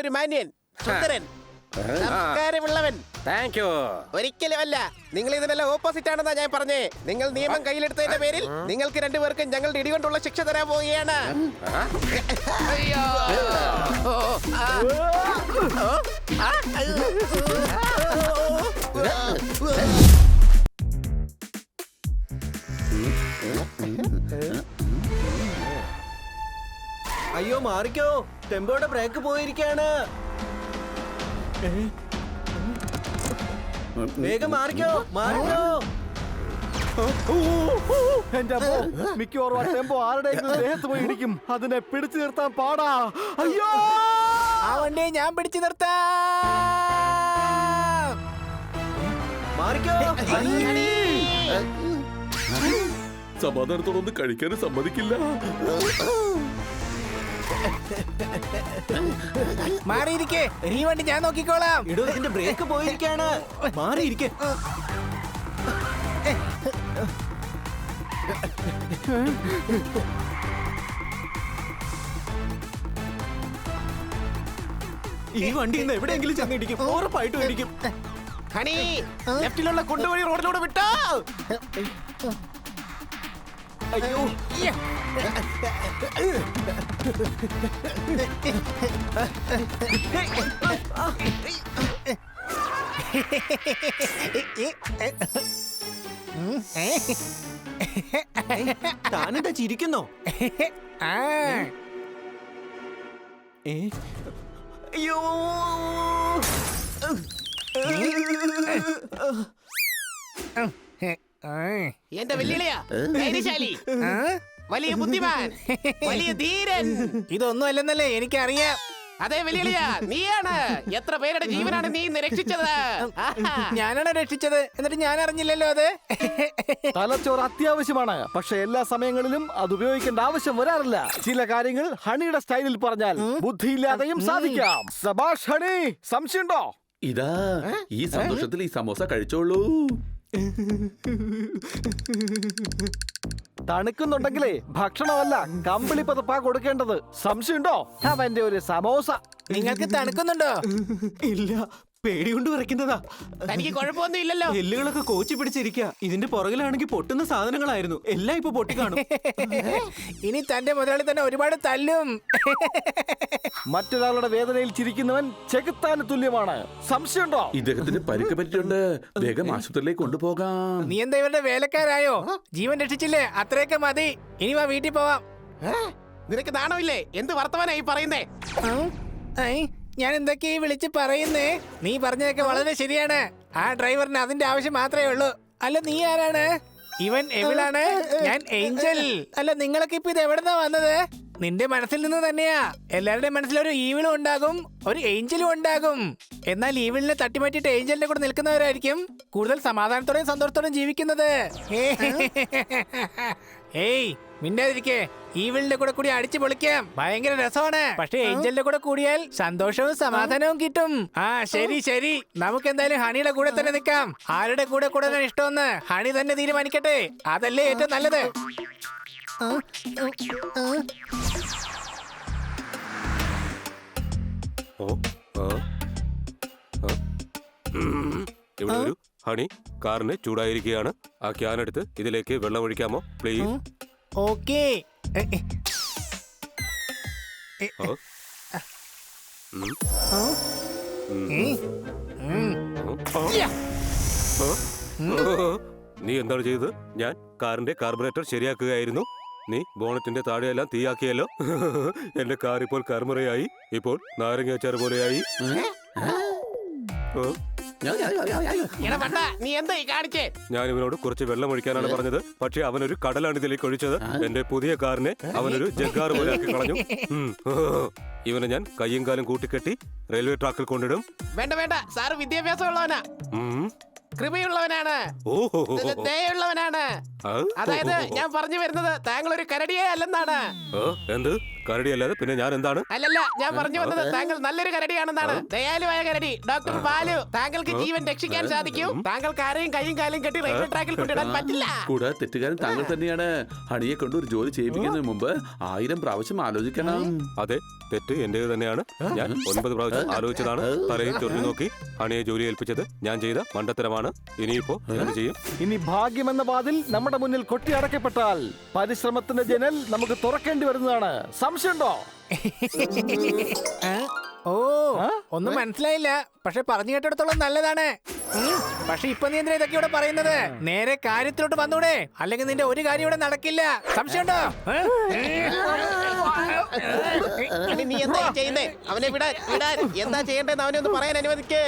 ഒരു മാന്യൻ, സുന്ദരൻ, സംസ്കാരമുള്ളവൻ. Thank you. ഒരിക്കലും അല്ല, നിങ്ങൾ ഇതിനെല്ലാം ഓപ്പോസിറ്റ് ആണെന്നാ ഞാൻ പറഞ്ഞേ. നിങ്ങൾ നിയമം കയ്യിലെടുത്തതിന്റെ പേരിൽ നിങ്ങൾക്ക് രണ്ടുപേർക്കും ഞങ്ങളുടെ ഇടികൊണ്ടുള്ള ശിക്ഷ തരാൻ പോവുകയാണ്. അയ്യോ മാറിക്കോ, ടെമ്പോയുടെ ബ്രേക്ക് പോയിരിക്കാണ്. വേഗം മാറിക്കോ, മാറിക്കോ. എന്റെ മിക്കവാറും ആ ടെമ്പോ ആരുടെയെങ്കിലും ദേഹത്ത് പോയി ഇടിക്കും. അതിനെ പിടിച്ചു നിർത്താൻ പാടാ. അയ്യോ, ആ വണ്ടിയെ ഞാൻ പിടിച്ചു നിർത്താം. മാറിക്കോ. സമാധാനത്തോടൊന്നും കഴിക്കാനും സമ്മതിക്കില്ല. മാറിയിരിക്കേ, ഈ വണ്ടി ഞാൻ നോക്കിക്കോളാം. ഇടോ, ഇതിന്റെ ബ്രേക്ക് പോയിരിക്കാണ്. മാറിയിരിക്കെ. ഈ വണ്ടി ഇന്ന് എവിടെയെങ്കിലും ചെന്നിടിക്കും, ഉറപ്പായിട്ടും ഇടിക്കും. ഹണി, ലെഫ്റ്റിലുള്ള കൊണ്ടുവഴി റോഡിലൂടെ വിട്ടോ. അയ്യോ, താനെന്താ ചിരിക്കുന്നോ? അയ്യോ, എന്റെ വെല്ലുവിളിയാ, ധൈര്യശാലി, വലിയ ബുദ്ധിമാൻ, വലിയ ധീരൻ. ഇതൊന്നും അല്ലെന്നല്ലേ എനിക്കറിയാം. അതെ വെല്ലുവിളിയാ, നീയാണ്. എത്ര പേരുടെ ജീവനാണ് നീ ഇന്ന് രക്ഷിച്ചത്? ഞാനാണ് രക്ഷിച്ചത്, എന്നിട്ട് ഞാൻ അറിഞ്ഞില്ലല്ലോ അത്. തലച്ചോറ് അത്യാവശ്യമാണ്, പക്ഷെ എല്ലാ സമയങ്ങളിലും അത് ഉപയോഗിക്കേണ്ട ആവശ്യം വരാറില്ല. ചില കാര്യങ്ങൾ ഹണിയുടെ സ്റ്റൈലിൽ പറഞ്ഞാൽ ബുദ്ധിയില്ലാതെയും സാധിക്കാം. സബാഷ് ഹണി, സംശയമുണ്ടോ? ഇതാ, ഈ സന്തോഷത്തിൽ ഈ സമോസ കഴിച്ചോളൂ. തണുക്കുന്നുണ്ടെങ്കിലേ ഭക്ഷണമല്ല, കമ്പിളി പതപ്പാ കൊടുക്കേണ്ടത്. സംശയമുണ്ടോ? അവന്റെ ഒരു സമോസ. നിങ്ങൾക്ക് തണുക്കുന്നുണ്ടോ? ഇല്ല, പേടികൊണ്ട് വിറയ്ക്കുന്നതാ. തനിക്ക് കുഴപ്പമൊന്നും ഇല്ലല്ലോ. എല്ലുകളൊക്കെ കോച്ചി പിടിച്ചിരിക്കുക. ഇതിന്റെ പുറകിലാണെങ്കിൽ പൊട്ടുന്ന സാധനങ്ങളായിരുന്നു. എല്ലാം ഇപ്പൊ പൊട്ടിക്കാണും. ഇനി തന്റെ മുതലാളി തന്നെ ഒരുപാട് തല്ലും. മറ്റൊരാളുടെ വേദനയിൽ ചിരിക്കുന്നവൻ ചെകുത്താന് തുല്യമാണ്. സംശയമുണ്ടോ? ഇദ്ദേഹത്തിന് പരിക്ക് പറ്റിയിട്ടുണ്ട്. വേഗം ആശുപത്രിയിലേക്ക് കൊണ്ടുപോകാം. നീ എന്താ ഇവരുടെ വേലക്കാരായോ? ജീവൻ രക്ഷിച്ചില്ലേ, അത്രയൊക്കെ മതി. ഇനി വാ, വീട്ടിൽ പോവാം. നിനക്ക് നാണമില്ലേ? എന്ത് വർത്തമാനായി പറയുന്നേ? ഞാൻ എന്തൊക്കെയാ വിളിച്ച് പറയുന്നേ? നീ പറഞ്ഞതൊക്കെ വളരെ ശരിയാണ്. ആ ഡ്രൈവറിന് അതിന്റെ ആവശ്യം മാത്രമേ ഉള്ളൂ. അല്ല, നീ ആരാണ്? ഇവൻ എവിടാണ്? ഞാൻ ഏഞ്ചൽ. അല്ല, നിങ്ങളൊക്കെ ഇപ്പൊ ഇത് എവിടെന്നാ വന്നത്? നിന്റെ മനസ്സിൽ നിന്ന് തന്നെയാ. എല്ലാവരുടെയും മനസ്സിലൊരു ഈവിളും ഉണ്ടാകും, ഒരു ഏഞ്ചലും ഉണ്ടാകും. എന്നാൽ ഈവിളിനെ തട്ടിമാറ്റിട്ട് ഏഞ്ചലിന്റെ കൂടെ നിൽക്കുന്നവരായിരിക്കും കൂടുതൽ സമാധാനത്തോടെയും സന്തോഷത്തോടെയും ജീവിക്കുന്നത്. ഏയ്, മിണ്ടാതിരിക്കേ. ഈവിളിന്റെ കൂടെ കൂടി അടിച്ചു പൊളിക്കാം, ഭയങ്കര രസമാണ്. പക്ഷെ ഏഞ്ചലിന്റെ കൂടെ കൂടിയാൽ സന്തോഷവും സമാധാനവും കിട്ടും. ആ ശരി ശരി, നമുക്ക് എന്തായാലും ഹണിയുടെ കൂടെ തന്നെ നിൽക്കാം. ആരുടെ കൂടെ കൂടാൻ ഇഷ്ടമെന്ന് ഹണി തന്നെ തീരുമാനിക്കട്ടെ. അതല്ലേ ഏറ്റവും നല്ലത്. ഇവിടെ ഒരു ഹണി, കാറിന് ചൂടായിരിക്കുകയാണ്. ആ ക്യാൻ എടുത്ത് ഇതിലേക്ക് വെള്ളം ഒഴിക്കാമോ പ്ലീസ്? ഓക്കേ. നീ എന്താണ് ചെയ്തത്? ഞാൻ കാറിന്റെ കാർബറേറ്റർ ശരിയാക്കുകയായിരുന്നു. നീ ബോണറ്റിന്റെ താഴെയെല്ലാം തീയാക്കിയല്ലോ. എന്റെ കാർ ഇപ്പോൾ കർമ്മറയായി, ഇപ്പോൾ നാരങ്ങാച്ചാർ പോലെയായി. ഞാൻ ഇവനോട് കുറച്ച് വെള്ളം ഒഴിക്കാനാണ് പറഞ്ഞത്, പക്ഷെ അവനൊരു കടലാണ് ഇതിലേക്ക് ഒഴിച്ചത്. എന്റെ പുതിയ കാറിനെ അവനൊരു ജഗ്ഗാർ പോലെ ആക്കി കളഞ്ഞു. ഇവനെ ഞാൻ കയ്യും കാലും കൂട്ടിക്കെട്ടി റെയിൽവേ ട്രാക്കിൽ കൊണ്ടിടും. വേണ്ട വേണ്ട, സാറ് വിദ്യാഭ്യാസമുള്ളവനാ, കൃപയുള്ളവനാണ്, ദയുള്ളവനാണ്. ആ? അതായത് ഞാൻ പറഞ്ഞു വരുന്നത് താങ്കൾ ഒരു കരടിയേ അല്ലെന്നാണ്. ഓ, എന്ത് കരടിയല്ലാതെ പിന്നെ ഞാൻ എന്താണ്? അല്ലല്ല, ഞാൻ പറഞ്ഞു വന്നത് താങ്കൾ നല്ലൊരു കരടിയാണെന്നാണ്. ദയാലുവായ കരടി ഡോക്ടർ ബാലു. താങ്കൾക്ക് ജീവൻ രക്ഷിക്കാൻ സാധിക്കും. താങ്കൾക്ക് ആരെയും കൈയും കാലും കെട്ടി റെയിൽവേ ട്രാക്കിൽ കൊണ്ടിടാൻ പറ്റില്ല. കൂടാതെ തെറ്റുകാരൻ താങ്കൾ തന്നെയാണ്. ഹണിയെ കൊണ്ട് ഒരു ജോലി ചെയ്യിപ്പിക്കുന്നതിന് മുമ്പ് 1000 പ്രാവശ്യം ആലോചിക്കണം. അതെ, തെറ്റ് എന്റേത് തന്നെയാണ്. ഞാൻ 9 പ്രാവശ്യം ആലോചിച്ചതാണ്. തലയിൽ ചൊല്ലി നോക്കി ഹണിയെ ജോലി ഏൽപ്പിച്ചത് ഞാൻ ചെയ്ത മണ്ടത്തരമാണ്. ഇനിയിപ്പോ എന്ത് ചെയ്യും? ഇനി ഭാഗ്യമെന്ന വാതിൽ നമ്മുടെ മുന്നിൽ കൊട്ടി അടയ്ക്കപ്പെട്ടാൽ പരിശ്രമത്തിന്റെ ജനൽ നമുക്ക് തുറക്കേണ്ടി വരുന്നതാണ്. സംശയമുണ്ടോ? ഓ, ഒന്നും മനസ്സിലായില്ല. പക്ഷെ പറഞ്ഞു കേട്ടിടത്തോളം നല്ലതാണ്. പക്ഷെ ഇപ്പൊ നീ എന്തിനാ ഇതൊക്കെ ഇവിടെ പറയുന്നത്? നേരെ കാര്യത്തിലോട്ട് വന്നൂടെ, അല്ലെങ്കിൽ നിന്റെ ഒരു കാര്യം ഇവിടെ നടക്കില്ല. സംശയമുണ്ടോ? നീ എന്താ ചെയ്യുന്നേ? അവനെ വിടാൻ എന്താ ചെയ്യേണ്ടതെന്ന് അവനെ ഒന്ന് പറയാൻ അനുവദിക്കേ.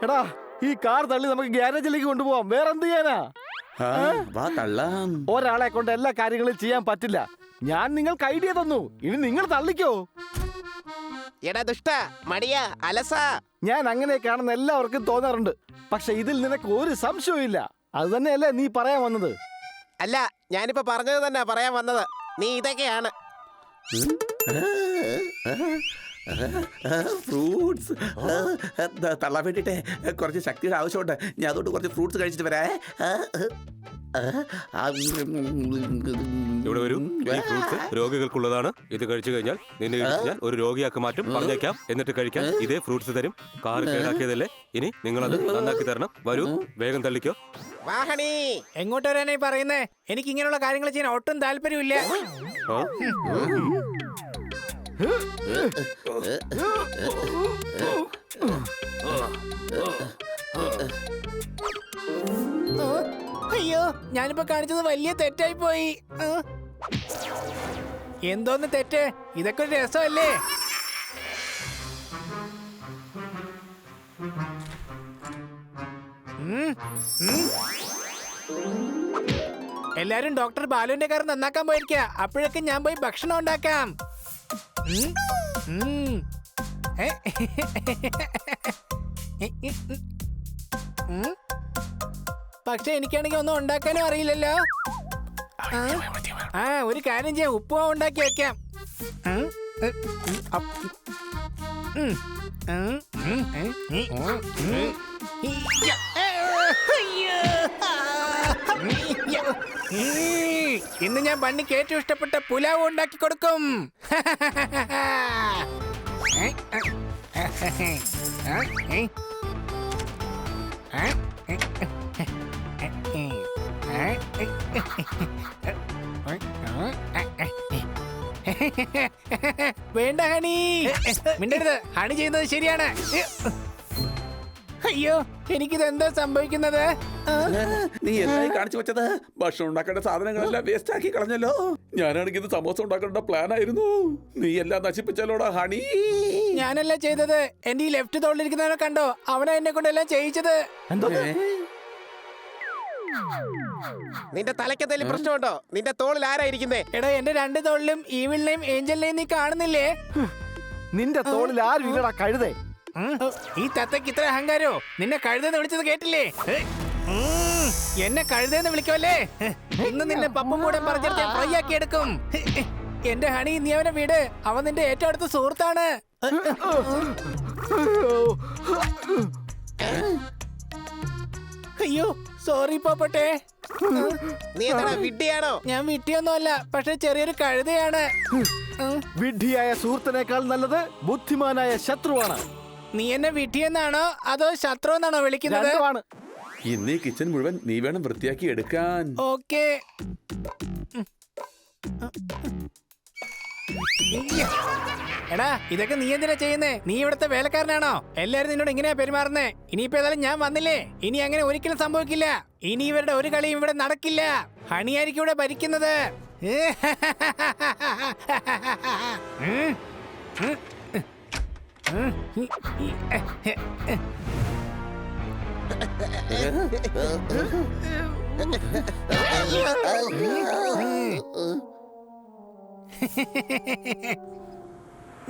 എടാ, ഈ കാർ തള്ളി നമുക്ക് ഗ്യാരേജിലേക്ക് കൊണ്ടുപോവാം. വേറെന്ത് ചെയ്യാനാ? വാ തള്ളാം. ഒരാളെ കൊണ്ട് എല്ലാ കാര്യങ്ങളും ചെയ്യാൻ പറ്റില്ല. ഞാൻ നിങ്ങൾക്ക് ഐഡിയ തന്നു, ഇനി നിങ്ങൾ തള്ളിക്കോ. എടാ ദുഷ്ട, മടിയ, അലസ. ഞാൻ അങ്ങനെയൊക്കെയാണെന്ന് എല്ലാവർക്കും തോന്നാറുണ്ട്. പക്ഷെ ഇതിൽ നിനക്ക് ഒരു സംശയവും ഇല്ല. അത് തന്നെയല്ലേ നീ പറയാൻ വന്നത്? അല്ല, ഞാനിപ്പോ പറഞ്ഞത് തന്നെ പറയാൻ വന്നത്. നീ ഇതൊക്കെയാണ്. ഫ്രൂട്ട്സ് തള്ളാൻ വേണ്ടിട്ടേ കുറച്ച് ശക്തിയുടെ ആവശ്യമുണ്ട്. ഞാൻ അതുകൊണ്ട് കുറച്ച് ഫ്രൂട്ട്സ് കഴിച്ചിട്ട് വരാ. ഇവിടെ വരൂ. ഈ ഫ്രൂട്ട്സ് രോഗികൾക്കുള്ളതാണ്. ഇത് കഴിച്ചു കഴിഞ്ഞാൽ നിന്നെ ഞാൻ ഒരു രോഗിയാക്കി മാറ്റും. പറഞ്ഞേക്കാം. എന്നിട്ട് കഴിക്കാൻ ഇതേ ഫ്രൂട്ട്സ് തരും. കാർ കേടാക്കിയതല്ലേ, ഇനി നിങ്ങളത് നന്നാക്കി തരണം. വരൂ, വേഗം തള്ളിക്കോ. വാഹണി, എങ്ങോട്ട് വരാനായി പറയുന്നേ? എനിക്ക് ഇങ്ങനെയുള്ള കാര്യങ്ങൾ ചെയ്യാൻ ഒട്ടും താല്പര്യമില്ല. ആ? അയ്യോ, ഞാനിപ്പോ കാണിച്ചത് വലിയ തെറ്റായി പോയി. എന്തോന്ന് തെറ്റ്? ഇതൊക്കെ ഒരു രസമല്ലേ? എല്ലാരും ഡോക്ടർ ബാലുവിന്റെ കാർ നന്നാക്കാൻ പോയിരിക്ക. അപ്പോഴൊക്കെ ഞാൻ പോയി ഭക്ഷണം ഉണ്ടാക്കാം. പക്ഷെ എനിക്കാണെങ്കിൽ ഒന്നും ഉണ്ടാക്കാനും അറിയില്ലല്ലോ. ഒരു കാര്യം ചെയ്യാം, ഉപ്പുമാവ് ഉണ്ടാക്കി വെക്കാം. ഇന്ന് ഞാൻ പണിക്ക് ഏറ്റവും ഇഷ്ടപ്പെട്ട പുലാവ് ഉണ്ടാക്കി കൊടുക്കും. വേണ്ട ഹണി, മിണ്ടരുത്. ഹണി ചെയ്യുന്നത് ശരിയാണ്. അയ്യോ, എനിക്കിത് എന്താ സംഭവിക്കുന്നത്? നീ എന്തായി കാണിച്ചു വെച്ചത്? ഭക്ഷണം ഉണ്ടാക്കേണ്ട സാധനങ്ങളെല്ലാം വേസ്റ്റ് ആക്കി കളഞ്ഞല്ലോ. ഞാനാണെങ്കിൽ ഇത് സമോസ ഉണ്ടാക്കേണ്ട പ്ലാൻ ആയിരുന്നു. നീ എല്ലാം നശിപ്പിച്ചല്ലോടാ ഹണി. ഞാനല്ല ചെയ്തത്. എന്റെ ഈ ലെഫ്റ്റ് തോളിലിരിക്കുന്നവനെ കണ്ടോ? അവനെ എന്നെ കൊണ്ടെല്ലാം ചെയ്യിച്ചത്. നിന്റെ തലയ്ക്ക് എന്തെങ്കിലും പ്രശ്നമുണ്ടോ? നിന്റെ തോളിൽ ആരായിരിക്കുന്നേ? എടാ, എന്റെ 2 തോളിലും ഈവിളിനെയും ഏഞ്ചലിനെയും നീ കാണുന്നില്ലേ? നിന്റെ തോളിൽ ആരും ഇല്ലടാ കഴുതേ. ഈ തത്തയ്ക്ക് ഇത്ര അഹങ്കാരോ? നിന്നെ കഴുതെന്ന് വിളിച്ചത് കേട്ടില്ലേ? എന്നെ കഴുതെന്ന് വിളിക്കുമല്ലേ? ഇന്ന് നിന്നെ പപ്പും കൂടെ പറഞ്ഞിട്ട് ഫ്രൈ ആക്കി എടുക്കും. എന്റെ ഹണി, നീ അവനെ വീട്. അവൻ നിന്റെ ഏറ്റവും അടുത്ത സുഹൃത്താണ്. അയ്യോ, സോറി പോപ്പട്ടെ. നീ എന്താ വിഡ്ഢിയാണോ? ഞാൻ വിഡ്ഢിയൊന്നുമല്ല, പക്ഷെ ചെറിയൊരു കഴുതയാണ്. വിഡ്ഢിയായ സുഹൃത്തിനേക്കാൾ നല്ലത് ബുദ്ധിമാനായ ശത്രുവാണ്. നീ എന്നെ വിഡ്ഢിയെന്നാണോ അതോ ശത്രു എന്നാണോ വിളിക്കുന്നത്? രണ്ടുമാണ്. ഇന്ന് ഈ കിച്ചൺ മുഴുവൻ നീ വേണം വൃത്തിയാക്കി എടുക്കാൻ. ഓക്കേ. എടാ, ഇതൊക്കെ നീ എന്തിനാ ചെയ്യുന്നേ? നീ ഇവിടുത്തെ വേലക്കാരനാണോ? എല്ലാരും നിന്നോട് ഇങ്ങനെയാ പെരുമാറുന്നേ. ഇനിയിപ്പോ ഏതായാലും ഞാൻ വന്നില്ലേ, ഇനി അങ്ങനെ ഒരിക്കലും സംഭവിക്കില്ല. ഇനി ഇവരുടെ ഒരു കളിയും ഇവിടെ നടക്കില്ല. ഹണിയായിരിക്കും ഇവിടെ ഭരിക്കുന്നത്.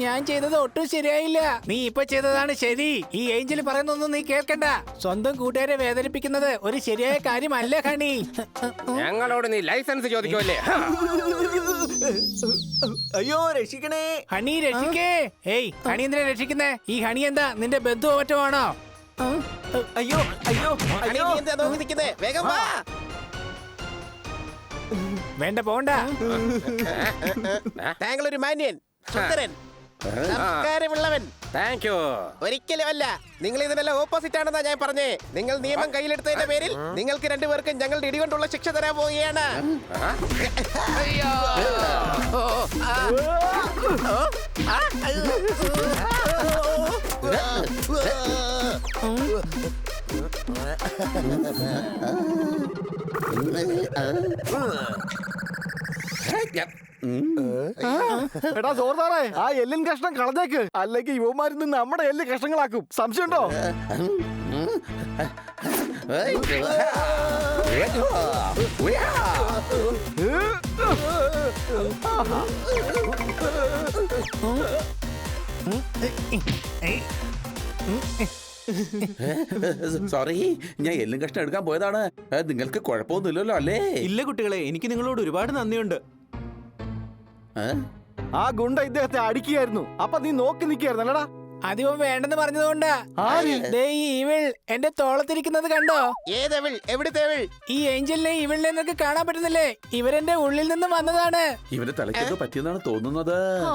ഞാൻ ചെയ്തത് ഒട്ടും ശരിയായില്ല. നീ ഇപ്പൊ ചെയ്തതാണ് ശരി. ഈ ഏഞ്ചൽ പറയുന്നൊന്നും നീ കേൾക്കണ്ട. സ്വന്തം കൂട്ടുകാരെ വേദനിപ്പിക്കുന്നത് ഒരു ശരിയായ കാര്യമല്ല ഹണി. ഞങ്ങളോട് നീ ലൈസൻസ് ചോദിക്കുമല്ലേ? അയ്യോ രക്ഷിക്കണേ. ഹണി രക്ഷിക്കേ. ഏയ് ഹണി എന്തിനാ രക്ഷിക്കുന്നേ? ഈ ഹണി എന്താ നിന്റെ ബന്ധുവോ മറ്റോ ആണോ? അയ്യോ അയ്യോ അയ്യോ. വേഗം വാ. വേണ്ട പോണ്ട. താങ്കൾ ഒരു മാന്യൻ, സുന്ദരൻ, സംസ്കാരമുള്ളവൻ. Thank you. ഒരിക്കലും അല്ല. നിങ്ങൾ ഇതിനെല്ലാം ഓപ്പോസിറ്റ് ആണെന്നാ ഞാൻ പറഞ്ഞേ. നിങ്ങൾ നിയമം കയ്യിലെടുത്തതിന്റെ പേരിൽ നിങ്ങൾക്ക് രണ്ടുപേർക്കും ഞങ്ങളുടെ ഇടികൊണ്ടുള്ള ശിക്ഷ തരാൻ പോവുകയാണ്. എടാ ജോർദാറേ, ആ എല്ലിൻ കഷ്ണം കളഞ്ഞേക്ക്, അല്ലെങ്കിൽ യുവമാരിൽ നമ്മുടെ എല്ല് കഷ്ണങ്ങളാക്കും. സംശയമുണ്ടോ? സോറി, ഞാൻ എല്ലും കഷ്ണം എടുക്കാൻ പോയതാണ്. നിങ്ങൾക്ക് കുഴപ്പമൊന്നുമില്ലല്ലോ അല്ലേ? ഇല്ല കുട്ടികളെ, എനിക്ക് നിങ്ങളോട് ഒരുപാട് നന്ദിയുണ്ട്. ആ ഗുണ്ട ഇദ്ദേഹത്തെ അടിക്കുകയായിരുന്നു. അപ്പൊ നീ നോക്കി നിൽക്കുകയായിരുന്നു അല്ലടാ? അതിവൻ വേണ്ടെന്ന് പറഞ്ഞതുകൊണ്ടാ. ആര്? ദേ ഈ ഇവിൾ എന്റെ തോളത്തിരിക്കുന്നത് കണ്ടോ? ഏതെവിൾ? എവിടുത്തെവിൾ? ഈ ഏഞ്ചലിനെ ഇവിളിനെ നിനക്ക് കാണാൻ പറ്റുന്നില്ലേ? ഇവരെന്റെ ഉള്ളിൽ നിന്ന് വന്നതാണ്. ഇവന്റെ തലയ്ക്കൊക്കെ പറ്റിയെന്നാണ് തോന്നുന്നത്. ആ,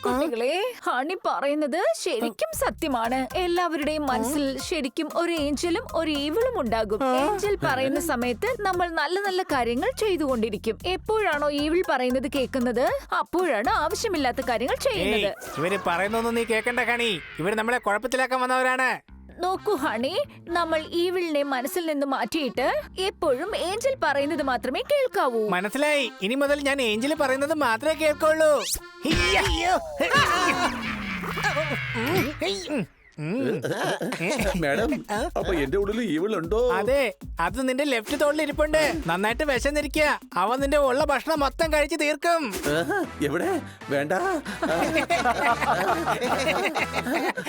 കുട്ടികളെ, ഹണി പറയുന്നത് ശരിക്കും സത്യമാണ്. എല്ലാവരുടെയും മനസ്സിൽ ശരിക്കും ഒരു ഏഞ്ചലും ഒരു ഈവിളും ഉണ്ടാകും. ഏഞ്ചൽ പറയുന്ന സമയത്ത് നമ്മൾ നല്ല നല്ല കാര്യങ്ങൾ ചെയ്തുകൊണ്ടിരിക്കും. എപ്പോഴാണോ ഈവിൾ പറയുന്നത് കേൾക്കുന്നത്, അപ്പോഴാണ് ആവശ്യമില്ലാത്ത കാര്യങ്ങൾ ചെയ്യുന്നത്. ഇവര് പറയുന്നൊന്നും നീ കേക്കണ്ട ഹണി. ഇവര് നമ്മളെ കുഴപ്പത്തിലാക്കാൻ വന്നവരാണ്. നോക്കൂ ഹണി, നമ്മൾ ഈവിളിനെ മനസ്സിൽ നിന്ന് മാറ്റിയിട്ട് എപ്പോഴും ഏഞ്ചൽ പറയുന്നത് മാത്രമേ കേൾക്കാവൂ. മനസ്സിലായി. ഇനി മുതൽ ഞാൻ ഏഞ്ചല് പറയുന്നത് മാത്രമേ കേൾക്കുള്ളൂ. മാഡം, അപ്പൊ എന്റെ ഉള്ളിൽ ഈവിളുണ്ടോ? അതെ, അത് നിന്റെ ലെഫ്റ്റ് തോളിൽ ഇരിപ്പുണ്ട്. നന്നായിട്ട് വിശന്നിരിക്കുക. അവൻ നിന്റെ ഉള്ള ഭക്ഷണം മൊത്തം കഴിച്ച് തീർക്കും. എവിടെ? വേണ്ട.